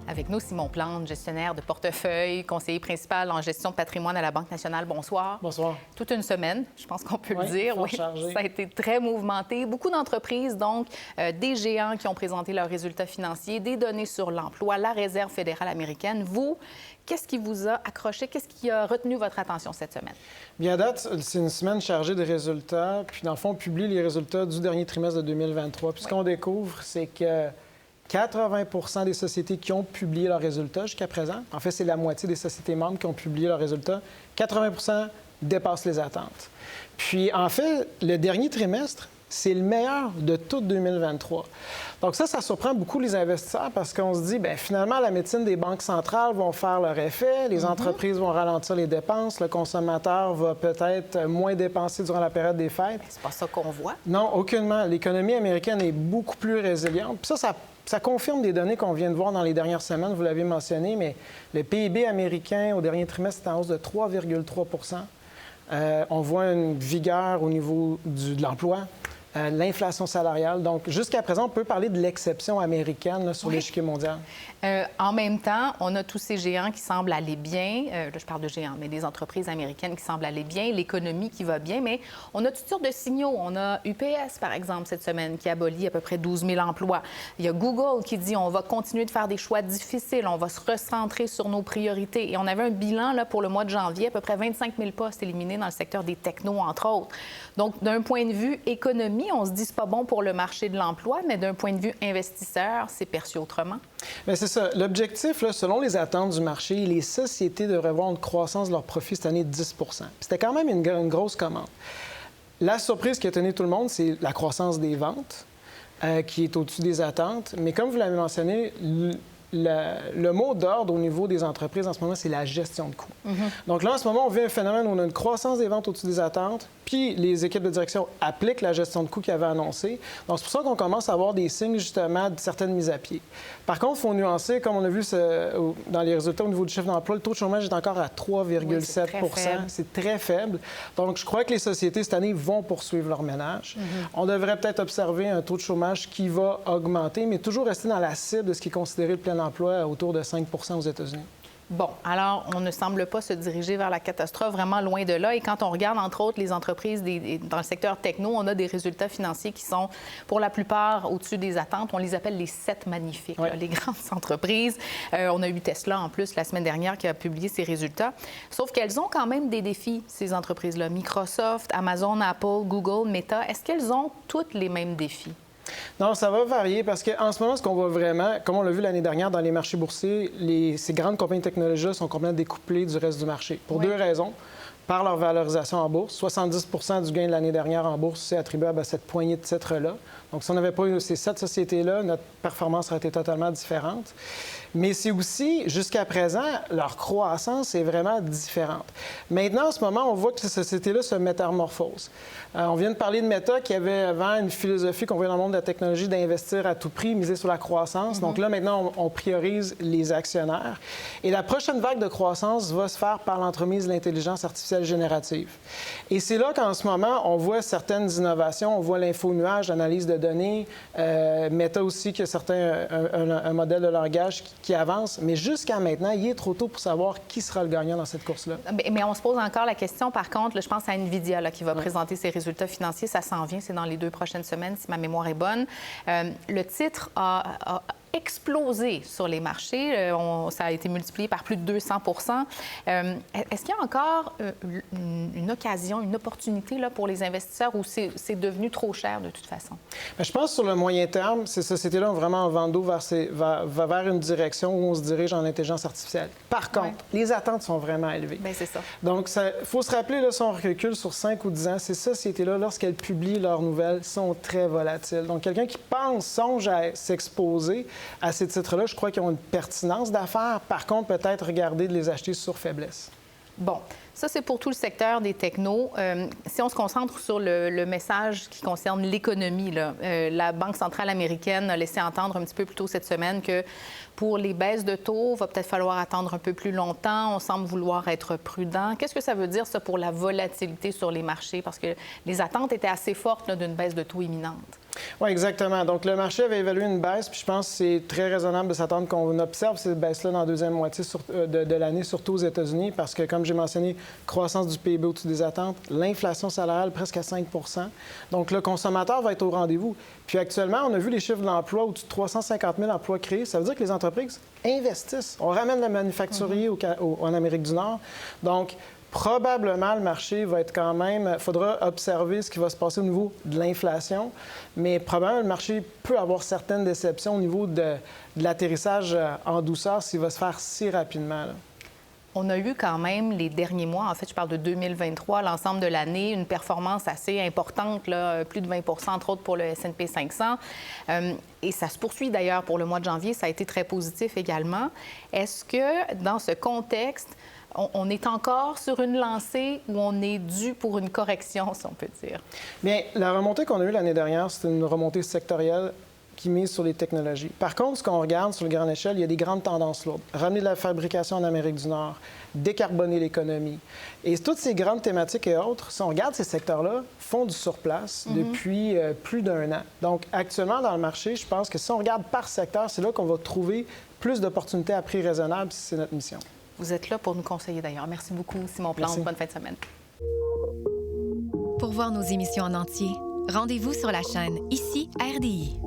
Avec nous, Simon Plante, gestionnaire de portefeuille, conseiller principal en gestion de patrimoine à la Banque nationale. Bonsoir. Bonsoir. Toute une semaine, je pense qu'on peut le dire. Oui, ça a été très mouvementé. Beaucoup d'entreprises, donc, des géants qui ont présenté leurs résultats financiers, des données sur l'emploi, la Réserve fédérale américaine. Vous, qu'est-ce qui vous a accroché? Qu'est-ce qui a retenu votre attention cette semaine? Bien, à date, c'est une semaine chargée de résultats. Puis, dans le fond, on publie les résultats du dernier trimestre de 2023. Puis, ce qu'on découvre, c'est que 80 des sociétés qui ont publié leurs résultats jusqu'à présent, en fait, c'est la moitié des sociétés membres qui ont publié leurs résultats, 80 dépassent les attentes. Puis, en fait, le dernier trimestre, c'est le meilleur de tout 2023. Donc ça surprend beaucoup les investisseurs parce qu'on se dit, bien, finalement, la médecine des banques centrales vont faire leur effet, les entreprises vont ralentir les dépenses, le consommateur va peut-être moins dépenser durant la période des fêtes. C'est pas ça qu'on voit. Non, aucunement. L'économie américaine est beaucoup plus résiliente. Puis ça confirme des données qu'on vient de voir dans les dernières semaines, vous l'avez mentionné, mais le PIB américain au dernier trimestre est en hausse de 3,3 on voit une vigueur au niveau de l'emploi. L'inflation salariale. Donc, jusqu'à présent, on peut parler de l'exception américaine là, sur l'échiquier mondial. En même temps, on a tous ces géants qui semblent aller bien. Là, je parle de géants, mais des entreprises américaines qui semblent aller bien, l'économie qui va bien, mais on a toutes sortes de signaux. On a UPS, par exemple, cette semaine, qui abolit à peu près 12 000 emplois. Il y a Google qui dit on va continuer de faire des choix difficiles, on va se recentrer sur nos priorités. Et on avait un bilan là, pour le mois de janvier, à peu près 25 000 postes éliminés dans le secteur des technos, entre autres. Donc, d'un point de vue économie, on se dit que c'est pas bon pour le marché de l'emploi, mais d'un point de vue investisseur, c'est perçu autrement. Bien, c'est ça. L'objectif, là, selon les attentes du marché, les sociétés devraient voir une croissance de leurs profits cette année de 10 C'était quand même une grosse commande. La surprise qui a tenu tout le monde, c'est la croissance des ventes, qui est au-dessus des attentes. Mais comme vous l'avez mentionné, le mot d'ordre au niveau des entreprises en ce moment, c'est la gestion de coûts. Donc là, en ce moment, on vit un phénomène où on a une croissance des ventes au-dessus des attentes, puis les équipes de direction appliquent la gestion de coûts qu'ils avaient annoncée. Donc, c'est pour ça qu'on commence à avoir des signes, justement, de certaines mises à pied. Par contre, il faut nuancer, comme on a vu dans les résultats au niveau du chiffre d'emploi, le taux de chômage est encore à 3,7 C'est très faible. Donc, je crois que les sociétés, cette année, vont poursuivre leur ménage. On devrait peut-être observer un taux de chômage qui va augmenter, mais toujours rester dans la cible de ce qui est considéré le plein emploi autour de 5 aux États-Unis. Bon, alors, on ne semble pas se diriger vers la catastrophe, vraiment loin de là. Et quand on regarde, entre autres, les entreprises dans le secteur techno, on a des résultats financiers qui sont, pour la plupart, au-dessus des attentes. On les appelle les 7 magnifiques, là, les grandes entreprises. On a eu Tesla, en plus, la semaine dernière, qui a publié ses résultats. Sauf qu'elles ont quand même des défis, ces entreprises-là. Microsoft, Amazon, Apple, Google, Meta, est-ce qu'elles ont toutes les mêmes défis? Non, ça va varier parce qu'en ce moment, ce qu'on voit vraiment, comme on l'a vu l'année dernière dans les marchés boursiers, ces grandes compagnies technologiques sont complètement découplées du reste du marché. Pour deux raisons. Par leur valorisation en bourse. 70 du gain de l'année dernière en bourse, c'est attribuable à cette poignée de titres-là. Donc, si on n'avait pas eu ces 7 sociétés-là, notre performance aurait été totalement différente. Mais c'est aussi, jusqu'à présent, leur croissance est vraiment différente. Maintenant, en ce moment, on voit que ces sociétés-là se métamorphosent. On vient de parler de Meta qui avait avant une philosophie qu'on voit dans le monde de la technologie d'investir à tout prix, miser sur la croissance. Donc là, maintenant, on priorise les actionnaires. Et la prochaine vague de croissance va se faire par l'entremise de l'intelligence artificielle générative. Et c'est là qu'en ce moment, on voit certaines innovations. On voit l'info-nuage, l'analyse de données. Meta aussi, qui a un modèle de langage qui avance. Mais jusqu'à maintenant, il est trop tôt pour savoir qui sera le gagnant dans cette course-là. Mais on se pose encore la question, par contre, là, je pense à NVIDIA là, qui va présenter ses résultats financiers. Ça s'en vient, c'est dans les 2 prochaines semaines, si ma mémoire est bonne. Le titre a explosé sur les marchés. Ça a été multiplié par plus de 200 Est-ce qu'il y a encore une occasion, une opportunité là, pour les investisseurs ou c'est devenu trop cher de toute façon? Bien, je pense que sur le moyen terme, ces sociétés-là ont vraiment un vent d'eau vers une direction où on se dirige en intelligence artificielle. Par contre, les attentes sont vraiment élevées. Bien, c'est ça. Donc, il faut se rappeler, là, si on recule sur 5 ou 10 ans, ces sociétés-là, lorsqu'elles publient leurs nouvelles, sont très volatiles. Donc, quelqu'un qui songe à s'exposer à ces titres-là, je crois qu'ils ont une pertinence d'affaires. Par contre, peut-être regarder de les acheter sur faiblesse. Bon, ça, c'est pour tout le secteur des technos. Si on se concentre sur le message qui concerne l'économie, la Banque centrale américaine a laissé entendre un petit peu plus tôt cette semaine que pour les baisses de taux, il va peut-être falloir attendre un peu plus longtemps. On semble vouloir être prudent. Qu'est-ce que ça veut dire, ça, pour la volatilité sur les marchés? Parce que les attentes étaient assez fortes d'une baisse de taux imminente. Oui, exactement. Donc, le marché avait évalué une baisse, puis je pense que c'est très raisonnable de s'attendre qu'on observe cette baisse-là dans la deuxième moitié de l'année, surtout aux États-Unis, parce que, comme j'ai mentionné, croissance du PIB au-dessus des attentes, l'inflation salariale presque à 5 Donc, le consommateur va être au rendez-vous. Puis, actuellement, on a vu les chiffres de l'emploi au-dessus de 350 000 emplois créés. Ça veut dire que les entreprises investissent. On ramène le manufacturier en Amérique du Nord. Donc, probablement, le marché va être quand même... Il faudra observer ce qui va se passer au niveau de l'inflation, mais probablement, le marché peut avoir certaines déceptions au niveau de l'atterrissage en douceur s'il va se faire si rapidement, là. On a eu quand même les derniers mois, en fait, je parle de 2023, l'ensemble de l'année, une performance assez importante, là, plus de 20 entre autres pour le S&P 500. Et ça se poursuit d'ailleurs pour le mois de janvier, ça a été très positif également. Est-ce que dans ce contexte, on est encore sur une lancée où on est dû pour une correction, si on peut dire? Bien, la remontée qu'on a eue l'année dernière, c'est une remontée sectorielle qui mise sur les technologies. Par contre, ce qu'on regarde sur le grande échelle, il y a des grandes tendances lourdes. Ramener de la fabrication en Amérique du Nord, décarboner l'économie. Et toutes ces grandes thématiques et autres, si on regarde ces secteurs-là, font du surplace depuis plus d'un an. Donc, actuellement, dans le marché, je pense que si on regarde par secteur, c'est là qu'on va trouver plus d'opportunités à prix raisonnable si c'est notre mission. Vous êtes là pour nous conseiller d'ailleurs. Merci beaucoup, Simon Plante. Merci. Bonne fin de semaine. Pour voir nos émissions en entier, rendez-vous sur la chaîne Ici RDI.